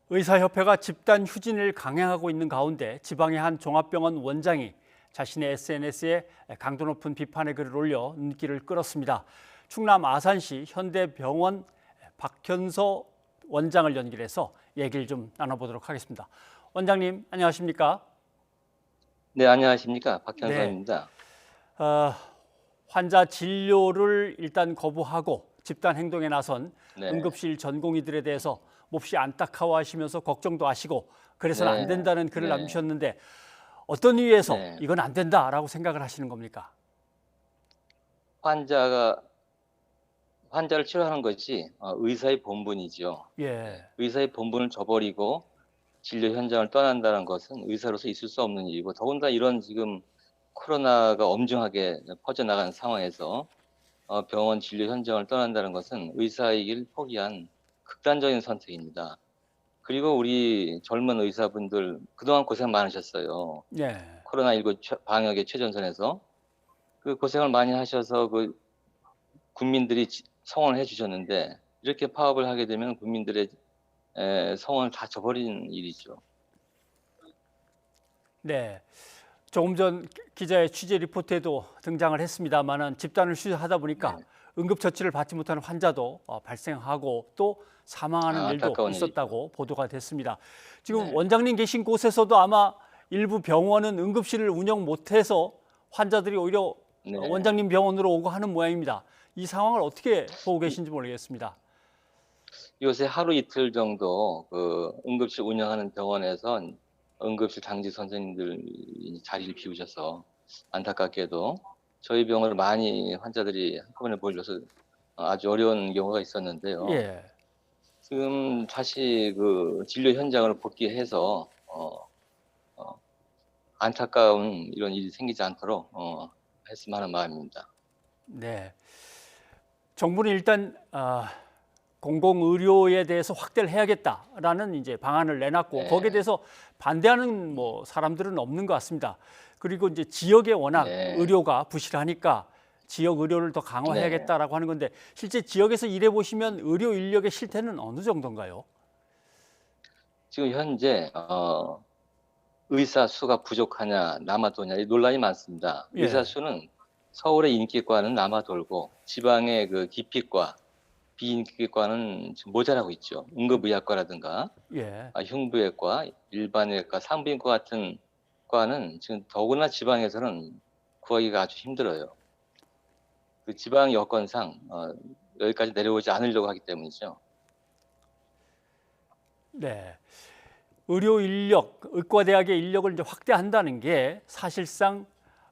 의사협회가 집단 휴진을 강행하고 있는 가운데 지방의 한 종합병원 원장이 자신의 SNS에 강도 높은 비판의 글을 올려 눈길을 끌었습니다. 충남 아산시 현대병원 박현서 원장을 연결해서 얘기를 좀 나눠보도록 하겠습니다. 원장님, 안녕하십니까? 네, 안녕하십니까. 네, 박현서입니다. 어, 환자 진료를 일단 거부하고 집단 행동에 나선 네, 응급실 전공의들에 대해서 몹시 안타까워하시면서 걱정도 하시고 그래서는 안 네, 된다는 글을 네, 남기셨는데 어떤 이유에서 네. 이건 안 된다라고 생각을 하시는 겁니까? 환자가, 환자를 치료하는 것이 의사의 본분이죠. 네, 예, 의사의 본분을 저버리고 진료 현장을 떠난다는 것은 의사로서 있을 수 없는 일이고, 더군다나 이런 지금 코로나가 엄중하게 퍼져나가는 상황에서 병원 진료 현장을 떠난다는 것은 의사의 길 포기한 극단적인 선택입니다. 그리고 우리 젊은 의사분들 그동안 고생 많으셨어요. 예, 코로나19 방역의 최전선에서. 그 고생을 많이 하셔서 그 국민들이 성원을 해주셨는데 이렇게 파업을 하게 되면 국민들의 성원을 다 저버리는 일이죠. 네. 조금 전 기자의 취재 리포트에도 등장을 했습니다만은 집단을 휴하다 보니까 네. 응급처치를 받지 못하는 환자도 발생하고 또 사망하는 일도 안타까운 일이죠. 있었다고 보도가 됐습니다. 지금 네. 원장님 계신 곳에서도 아마 일부 병원은 응급실을 운영 못해서 환자들이 오히려 네. 원장님 병원으로 오고 하는 모양입니다. 이 상황을 어떻게 보고 계신지 모르겠습니다. 요새 하루 이틀 정도 그 응급실 운영하는 병원에선 응급실 당직 선생님들이 자리를 비우셔서 안타깝게도 저희 병원을 많이 환자들이 한꺼번에 몰려서 아주 어려운 경우가 있었는데요. 예. 지금 다시 그 진료 현장을 복귀해서 어, 안타까운 이런 일이 생기지 않도록 했으면 하는 마음입니다. 네. 정부는 일단 공공의료에 대해서 확대를 해야겠다라는 이제 방안을 내놨고 거기에 네, 대해서 반대하는 뭐 사람들은 없는 것 같습니다. 그리고 이제 지역에 워낙 네, 의료가 부실하니까 지역 의료를 더 네. 강화해야겠다라고 하는 건데 실제 지역에서 일해 보시면 의료 인력의 실태는 어느 정도인가요? 지금 현재 의사 수가 부족하냐 남아도냐 이 논란이 많습니다. 의사 예, 수는 서울의 인기과는 남아돌고 지방의 그 기피과, 비인기과는 지금 모자라고 있죠. 응급의학과라든가 예, 흉부외과, 일반외과, 산부인과 같은 과는 지금 더구나 지방에서는 구하기가 아주 힘들어요. 그 지방 여건상 여기까지 내려오지 않으려고 하기 때문이죠. 네. 의료 인력, 의과대학의 인력을 이제 확대한다는 게 사실상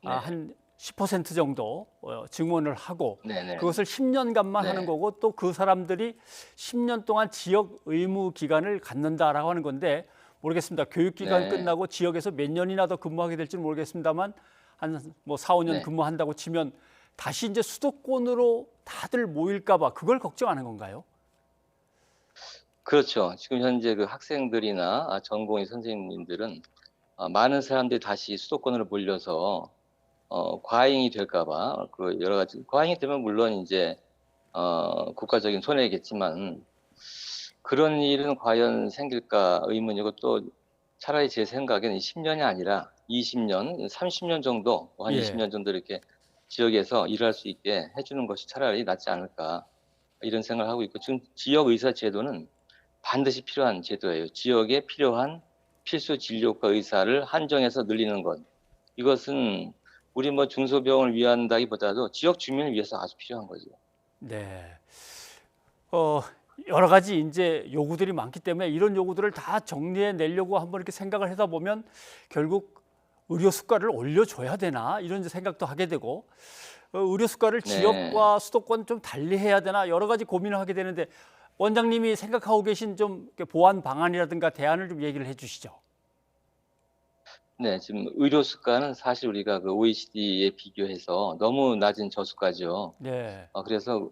네, 한 10% 정도 증원을 하고 네, 네, 그것을 10년간만 하는 네, 거고 또 그 사람들이 10년 동안 지역 의무 기간을 갖는다라고 하는 건데 모르겠습니다. 교육 기간 네, 끝나고 지역에서 몇 년이나 더 근무하게 될지는 모르겠습니다만 한 뭐 4, 5년 네. 근무한다고 치면 다시 이제 수도권으로 다들 모일까 봐 그걸 걱정하는 건가요? 그렇죠. 지금 현재 그 학생들이나 전공의 선생님들은 많은 사람들이 다시 수도권으로 몰려서 과잉이 될까봐 그 여러 가지 과잉이 되면 물론 이제 국가적인 손해겠지만 그런 일은 과연 생길까 의문이고 또 차라리 제 생각에는 10년이 아니라 20년, 30년 정도, 한 예. 20년 정도 이렇게 지역에서 일할 수 있게 해주는 것이 차라리 낫지 않을까 이런 생각을 하고 있고 지금 지역 의사 제도는 반드시 필요한 제도예요. 지역에 필요한 필수 진료과 의사를 한정해서 늘리는 것. 이것은 우리 뭐 중소병을 위한다기보다도 지역 주민을 위해서 아주 필요한 거죠. 네. 어, 여러 가지 이제 요구들이 많기 때문에 이런 요구들을 다 정리해 내려고 한번 이렇게 생각을 하다 보면 결국 의료 수가를 올려줘야 되나 이런 이제 생각도 하게 되고 의료 수가를 네. 지역과 수도권 좀 달리 해야 되나 여러 가지 고민을 하게 되는데 원장님이 생각하고 계신 좀 이렇게 보완 방안이라든가 대안을 좀 얘기를 해주시죠. 네, 지금 의료 수가는 사실 우리가 그 OECD에 비교해서 너무 낮은 저수가죠. 네, 그래서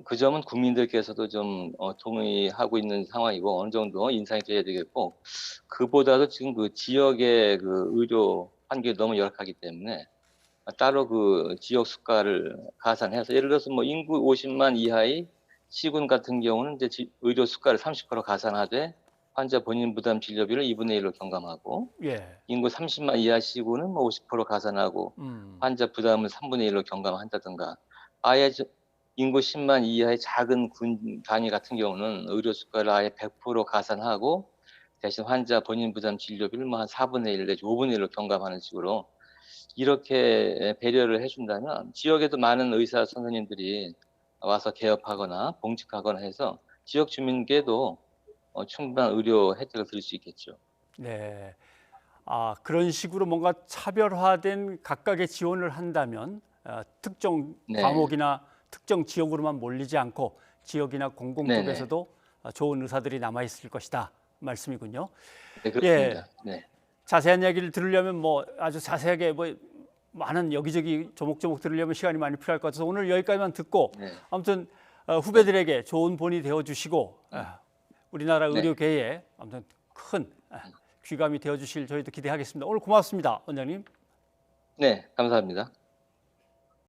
그 점은 국민들께서도 좀 동의하고 있는 상황이고 어느 정도 인상이 돼야 되겠고 그보다도 지금 그 지역의 그 의료 환경이 너무 열악하기 때문에 따로 그 지역 수가를 가산해서 예를 들어서 뭐 인구 50만 이하의 시군 같은 경우는 이제 의료 수가를 30% 가산하되 환자 본인 부담 진료비를 2분의 1로 경감하고 예. 인구 30만 이하시고는 뭐 50% 가산하고 음. 환자 부담을 3분의 1로 경감한다든가 아예 인구 10만 이하의 작은 군 단위 같은 경우는 의료 수가를 아예 100% 가산하고 대신 환자 본인 부담 진료비를 뭐 한 4분의 1 내지 5분의 1로 경감하는 식으로 이렇게 배려를 해준다면 지역에도 많은 의사 선생님들이 와서 개업하거나 봉직하거나 해서 지역 주민께도 충분한 의료 혜택을 드릴 수 있겠죠. 네. 아, 그런 식으로 뭔가 차별화된 각각의 지원을 한다면 특정 네, 과목이나 특정 지역으로만 몰리지 않고 지역이나 공공 네네. 쪽에서도 좋은 의사들이 남아 있을 것이다 말씀이군요. 네, 예. 그렇습니다. 네, 자세한 이야기를 들으려면 뭐 아주 자세하게 뭐 많은 여기저기 조목조목 들으려면 시간이 많이 필요할 것 같아서 오늘 여기까지만 듣고 네, 아무튼 네, 후배들에게 좋은 본이 되어 주시고 우리나라 네. 의료계에 아무튼 큰 귀감이 되어 주실 저희도 기대하겠습니다. 오늘 고맙습니다, 원장님. 네, 감사합니다.